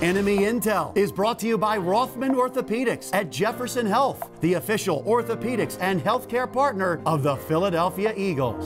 Enemy Intel is brought to you by Rothman Orthopedics at Jefferson Health, the official orthopedics and healthcare partner of the Philadelphia Eagles.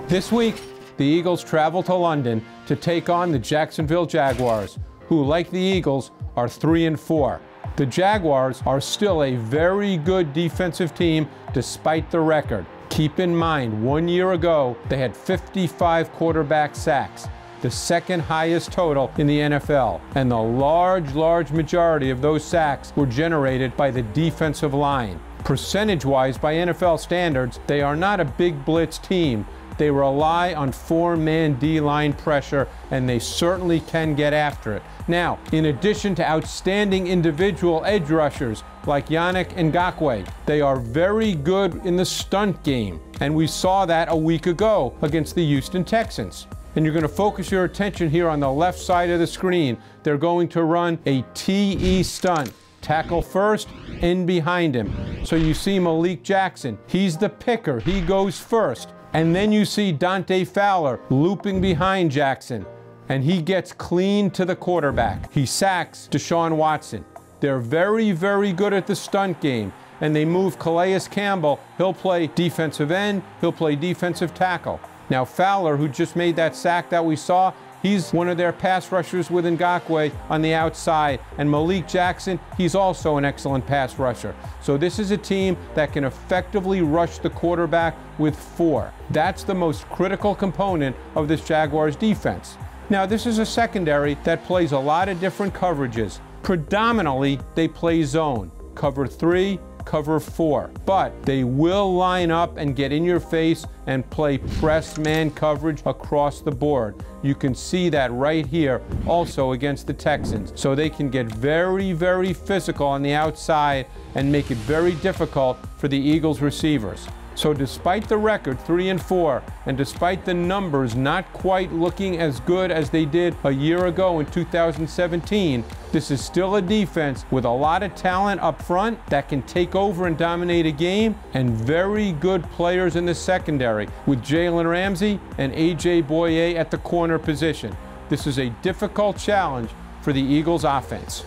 This week, the Eagles travel to London to take on the Jacksonville Jaguars, who, like the Eagles, are 3-4. The Jaguars are still a very good defensive team despite the record. Keep in mind, 1 year ago, they had 55 quarterback sacks, the second highest total in the NFL. And the large majority of those sacks were generated by the defensive line. Percentage-wise, by NFL standards, they are not a big blitz team. They rely on four-man D-line pressure, and they certainly can get after it. Now, in addition to outstanding individual edge rushers like Yannick Ngakoue, they are very good in the stunt game, and we saw that a week ago against the Houston Texans. And you're going to focus your attention here on the left side of the screen. They're going to run a TE stunt. Tackle first, in behind him. So you see Malik Jackson. He's the picker. He goes first. And then you see Dante Fowler looping behind Jackson. And he gets clean to the quarterback. He sacks Deshaun Watson. They're very good at the stunt game. And they move Calais Campbell. He'll play defensive end. He'll play defensive tackle. Now Fowler, who just made that sack that we saw, he's one of their pass rushers with Ngakoue on the outside. And Malik Jackson, he's also an excellent pass rusher. So this is a team that can effectively rush the quarterback with 4. That's the most critical component of this Jaguars defense. Now this is a secondary that plays a lot of different coverages. Predominantly, they play zone, cover 3, cover 4, but they will line up and get in your face and play press man coverage across the board. You can see that right here also against the Texans. So they can get very physical on the outside and make it very difficult for the Eagles receivers. So despite the record 3-4, and despite the numbers not quite looking as good as they did a year ago in 2017, this is still a defense with a lot of talent up front that can take over and dominate a game, and very good players in the secondary with Jalen Ramsey and A.J. Boye at the corner position. This is a difficult challenge for the Eagles offense.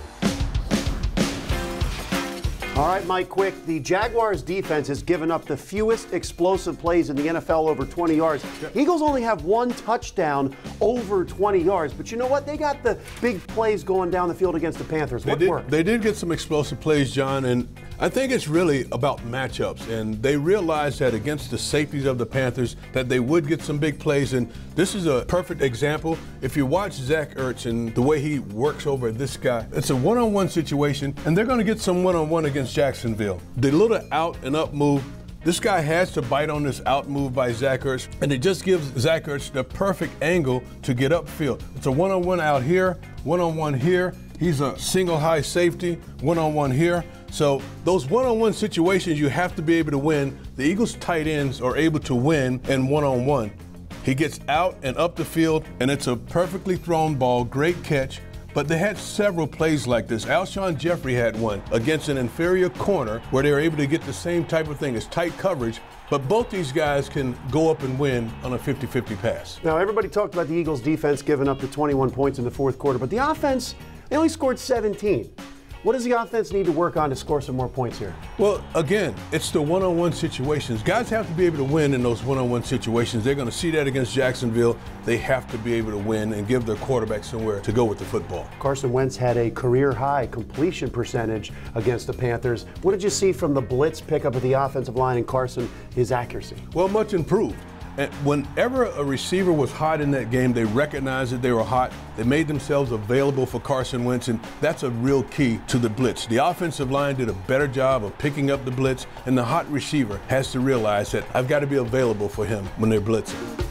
All right, Mike Quick, the Jaguars defense has given up the fewest explosive plays in the NFL over 20 yards. Eagles only have 1 touchdown over 20 yards, but you know what? They got the big plays going down the field against the Panthers. What worked? They did get some explosive plays, John, and I think it's really about matchups, and they realized that against the safeties of the Panthers that they would get some big plays, and this is a perfect example. If you watch Zach Ertz and the way he works over this guy, it's a one-on-one situation, and they're going to get some one-on-one against Jacksonville. The little out and up move, this guy has to bite on this out move by Zach Ertz, and it just gives Zach Ertz the perfect angle to get upfield. It's a one-on-one out here, one-on-one here. He's a single high safety, one-on-one here. So those one-on-one situations you have to be able to win. The Eagles tight ends are able to win in one-on-one. He gets out and up the field, and it's a perfectly thrown ball, great catch. But they had several plays like this. Alshon Jeffrey had one against an inferior corner where they were able to get the same type of thing as tight coverage, but both these guys can go up and win on a 50-50 pass. Now, everybody talked about the Eagles' defense giving up the 21 points in the fourth quarter, but the offense, they only scored 17. What does the offense need to work on to score some more points here? Well, again, it's the one-on-one situations. Guys have to be able to win in those one-on-one situations. They're going to see that against Jacksonville. They have to be able to win and give their quarterback somewhere to go with the football. Carson Wentz had a career-high completion percentage against the Panthers. What did you see from the blitz pickup of the offensive line and Carson, his accuracy? Well, much improved. And whenever a receiver was hot in that game, they recognized that they were hot. They made themselves available for Carson Wentz, and that's a real key to the blitz. The offensive line did a better job of picking up the blitz, and the hot receiver has to realize that I've got to be available for him when they're blitzing.